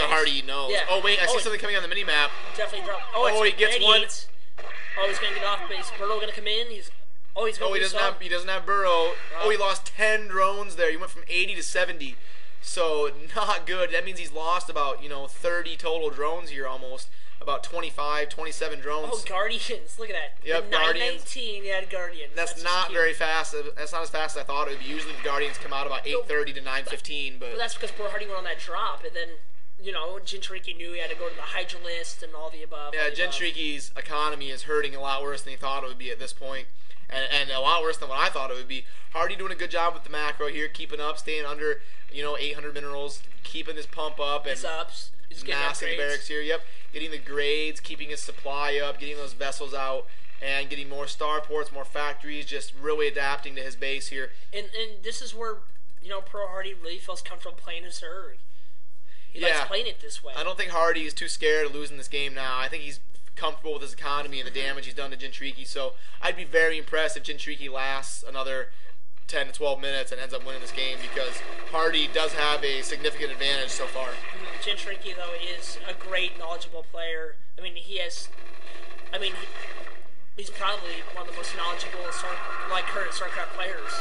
HaRDy knows. Yeah. Oh wait, I see something coming on the mini map. Definitely drop. Oh, he gets one. Oh, he's gonna get off base. Burrow gonna come in. He's gonna. Oh, he doesn't have Burrow. Oh, he lost 10 drones there. He went from 80 to 70. So not good. That means he's lost about 30 total drones here almost. About 25, 27 drones. Oh, Guardians. Look at that. Yep, Guardians. 919, he had Guardians. That's not very fast. That's not as fast as I thought it would be. Usually the Guardians come out about 8:30 to 9:15. But that's because Bro HaRDy went on that drop, and then, JiNcHuURiKi knew he had to go to the Hydra list and all the above. Yeah, JiNcHuURiKi's economy is hurting a lot worse than he thought it would be at this point. And a lot worse than what I thought it would be. HaRDy doing a good job with the macro here, keeping up, staying under, 800 minerals, keeping his pump up. And his ups. He's massing barracks here, yep. Getting the grades, keeping his supply up, getting those vessels out, and getting more starports, more factories, just really adapting to his base here. And this is where, Pro HaRDy really feels comfortable playing as HaRDy. He likes playing it this way. I don't think HaRDy is too scared of losing this game now. I think he's comfortable with his economy and the damage he's done to JiNcHuURiKi, so I'd be very impressed if JiNcHuURiKi lasts another 10 to 12 minutes and ends up winning this game, because HaRDy does have a significant advantage so far. JiNcHuURiKi, though, is a great, knowledgeable player. I mean, he's probably one of the most knowledgeable current StarCraft players.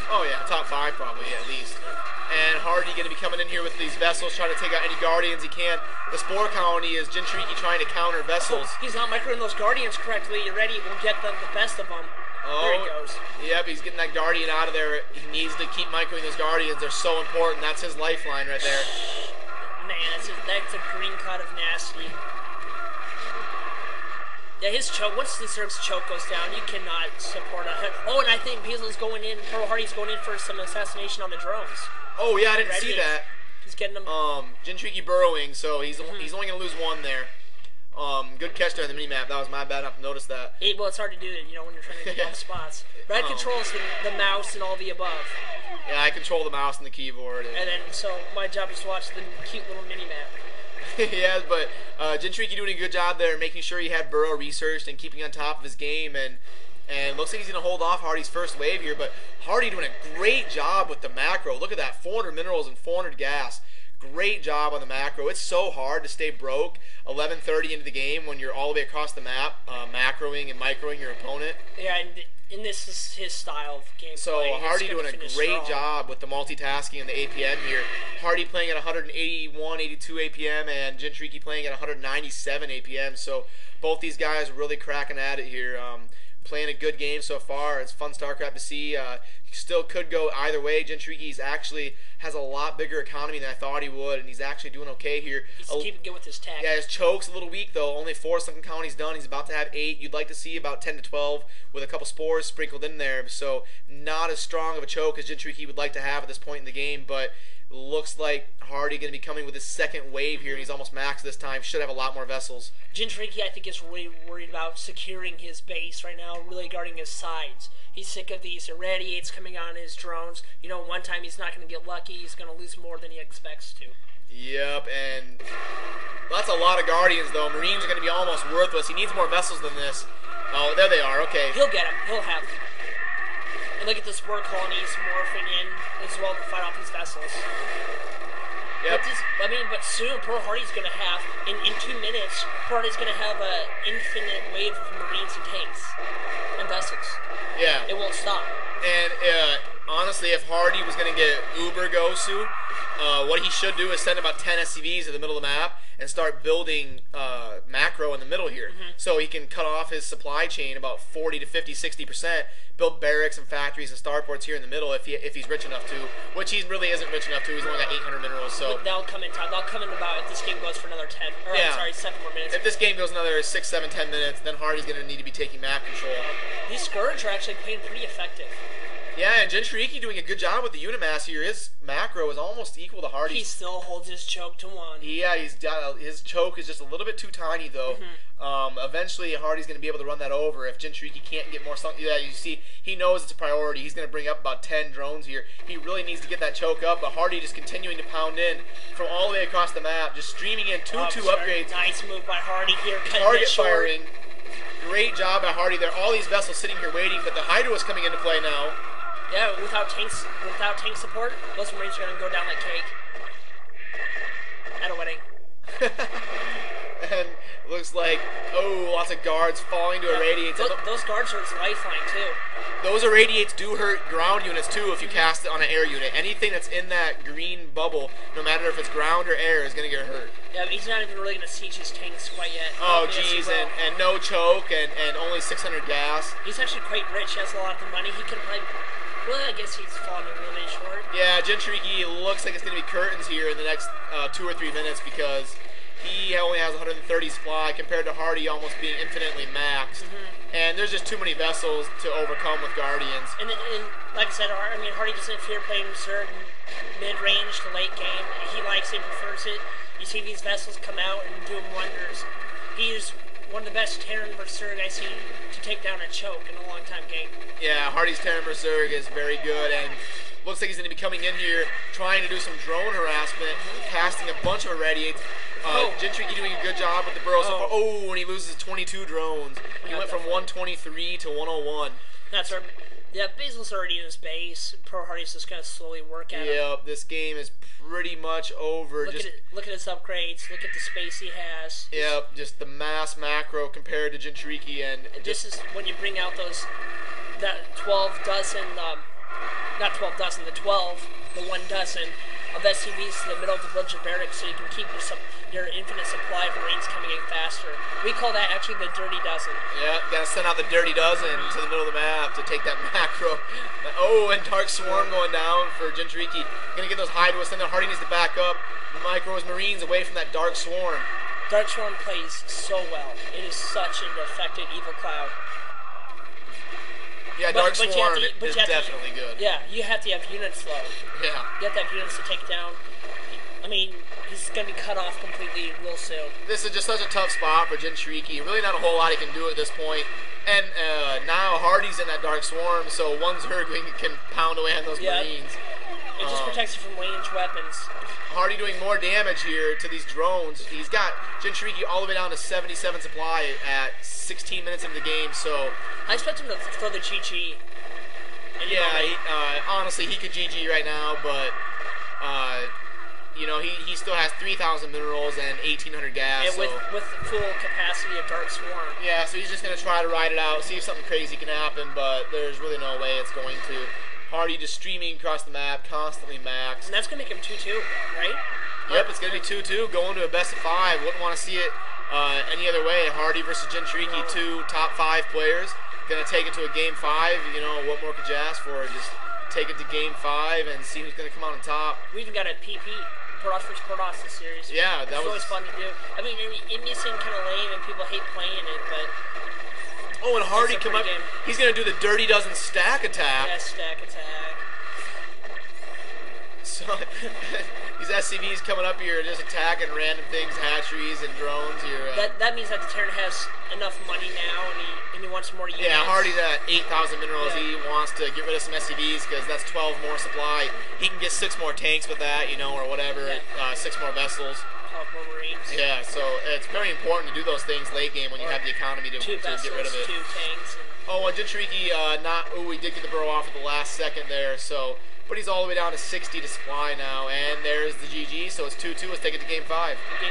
Oh yeah, top 5 probably at least. And HaRDy going to be coming in here with these vessels, trying to take out any Guardians he can. The Spore Colony is JiNcHuURiKi trying to counter vessels. He's not microing those Guardians correctly. You're ready. We'll get them the best of them. Oh, there he goes. Yep, he's getting that Guardian out of there. He needs to keep microing those Guardians. They're so important. That's his lifeline right there. Man, that's a green cut of nasty. Yeah, his choke, once the Zerg's choke goes down, you cannot support a... Oh, and I think Beasley's going in, Pro HaRDy's going in for some assassination on the drones. Oh, yeah, I didn't see that. He's getting them... JiNcHuURiKi burrowing, so he's only going to lose 1 there. Good catch there on the mini-map. That was my bad not to notice that. Well, it's hard to do it, when you're trying to get all the spots. Red controls the mouse and all the above. Yeah, I control the mouse and the keyboard. And then, so my job is to watch the cute little mini-map. Yeah, but JiNcHuURiKi doing a good job there, making sure he had Burrow researched and keeping on top of his game, and looks like he's going to hold off HaRDy's first wave here, but HaRDy doing a great job with the macro. Look at that, 400 minerals and 400 gas. Great job on the macro. It's so hard to stay broke 11:30 into the game when you're all the way across the map, macroing and microing your opponent. Yeah, and this is his style of gameplay. So HaRDy doing a great job with the multitasking and the APM here. HaRDy playing at 181, 82 APM, and JiNcHuURiKi playing at 197 APM. So both these guys really cracking at it here. Playing a good game so far. It's fun StarCraft to see. Still could go either way. JiNcHuURiKi actually has a lot bigger economy than I thought he would, and he's actually doing okay here. He's keeping good with his tech. Yeah, his choke's a little weak though. Only 4 sunken colonies done. He's about to have 8. You'd like to see about 10 to 12 with a couple spores sprinkled in there. So not as strong of a choke as JiNcHuURiKi would like to have at this point in the game, but looks like HaRDy going to be coming with his second wave here, and he's almost maxed this time. Should have a lot more vessels. JiNcHuURiKi, I think, is really worried about securing his base right now, really guarding his sides. He's sick of these irradiates coming on his drones. One time he's not going to get lucky. He's going to lose more than he expects to. Yep, and that's a lot of Guardians, though. Marines are going to be almost worthless. He needs more vessels than this. Oh, there they are. Okay. He'll get them. He'll have them. And look at the Spore Colonies morphing in as well to fight off these vessels. Yep. But soon Pro HaRDy's going to have, in 2 minutes, Pro HaRDy's going to have an infinite wave of Marines and tanks and vessels. Yeah. It won't stop. And honestly, if HaRDy was going to get Uber Gosu, what he should do is send about 10 SCVs in the middle of the map and start building macro in the middle here. So he can cut off his supply chain about 40 to 50, 60%, build barracks and factories and starports here in the middle if he's rich enough to, which he really isn't rich enough to. He's only got 800 minerals. So that'll come in time. That'll come in about if this game goes for another 10, or I'm sorry, 7 more minutes. If this game goes another 6, 7, 10 minutes, then HaRDy's going to need to be taking map control. These Scourge are actually playing pretty effective. Yeah, and JiNcHuURiKi doing a good job with the Unimass here. His macro is almost equal to HaRDy's. He still holds his choke to 1. Yeah, his choke is just a little bit too tiny, though. Eventually, HaRDy's going to be able to run that over if JiNcHuURiKi can't get more. Yeah, you see, he knows it's a priority. He's going to bring up about 10 drones here. He really needs to get that choke up, but HaRDy just continuing to pound in from all the way across the map, just streaming in 2-2 upgrades. Nice move by HaRDy here. Target firing. Great job by HaRDy. There are all these vessels sitting here waiting, but the Hydra is coming into play now. Yeah, without tank support, those Marines are going to go down like cake. At a wedding. looks like, oh, lots of guards falling to irradiates. Those guards are his lifeline too. Those irradiates do hurt ground units too if you cast it on an air unit. Anything that's in that green bubble, no matter if it's ground or air, is going to get hurt. Yeah, but he's not even really going to siege his tanks quite yet. Oh, geez, and no choke and only 600 gas. He's actually quite rich. He has a lot of money. He could probably... Well, I guess he's falling a little bit short. Yeah, JiNCHuURiKi looks like it's going to be curtains here in the next 2 or 3 minutes because he only has 130 supply compared to HaRDy almost being infinitely maxed. And there's just too many vessels to overcome with Guardians. And like I said, HaRDy doesn't fear playing Berserk mid-range to late game. He likes it, prefers it. You see these vessels come out and do him wonders. He's one of the best Terran Berserk I've seen to take down a choke in a long time game. Yeah, HaRDy's Terran Berserk is very good, and looks like he's going to be coming in here trying to do some drone harassment, casting a bunch of irradiates. JiNCHuURiKi doing a good job with the burrow so far. Oh, and he loses 22 drones. He went from 123 to 101. That's right. Yeah, Basil's already in his base. Pro HaRDy's just going to slowly work at him. Yep, this game is pretty much over. Look at his upgrades. Look at the space he has. Yep, just the mass macro compared to JiNCHuURiKi. And this is when you bring out that 12 dozen, not 12 dozen, the 1 dozen of SCVs to the middle of the village of barracks so you can keep your infinite supply of Marines coming in faster. We call that actually the dirty dozen. Yeah, gotta send out the dirty dozen to the middle of the map to take that macro. Oh, and Dark Swarm going down for JiNCHuURiKi. Gonna get those high twists in there. HaRDy needs to back up. Micro his Marines away from that Dark Swarm. Dark Swarm plays so well. It is such an effective evil cloud. Yeah, Dark Swarm is definitely good. Yeah, you have to have units though. Yeah. You have to have units to take it down. I mean, he's going to be cut off completely real soon. This is just such a tough spot for JiNCHuURiKi. Really not a whole lot he can do at this point. And now HaRDy's in that Dark Swarm, so one Zerg can pound away on those Marines. It just protects you from range weapons. HaRDy doing more damage here to these drones. He's got JiNCHuURiKi all the way down to 77 supply at 16 minutes into the game, so... I expect him to throw the GG. Yeah, honestly, he could GG right now, but... you know, he still has 3,000 minerals and 1,800 gas. And with the full capacity of Dark Swarm. Yeah, so he's just going to try to ride it out, see if something crazy can happen, but there's really no way it's going to. HaRDy just streaming across the map, constantly maxed. And that's going to make him 2-2, right? Yep, it's going to be 2-2, going to a best of 5. Wouldn't want to see it any other way. HaRDy versus JiNCHuURiKi, 2 top 5 players. Going to take it to a game 5. You know, what more could you ask for? Just take it to game 5 and see who's going to come out on top. We even got a PP. Protoss vs. Protoss this series. Yeah, that was always fun to do. I mean, it may seem kind of lame and people hate playing it, but... Oh, and HaRDy come up. He's going to do the Dirty Dozen stack attack. Yeah, stack attack. So, these SCVs coming up here just attacking random things, hatcheries and drones. That means that the Terran has enough money now, and he wants more units. Yeah, HaRDy's at 8,000 minerals. Yeah. He wants to get rid of some SCVs because that's 12 more supply. He can get 6 more tanks with that, you know, or whatever. Yeah. 6 more vessels. 12 more Marines. Yeah, so it's very important to do those things late game when you have the economy to get rid of it. 2 tanks. Oh, and JiNCHuURiKi he did get the burrow off at the last second there, so... But he's all the way down to 60 to supply now, and there's the GG, so it's 2-2. Let's take it to game 5. Game,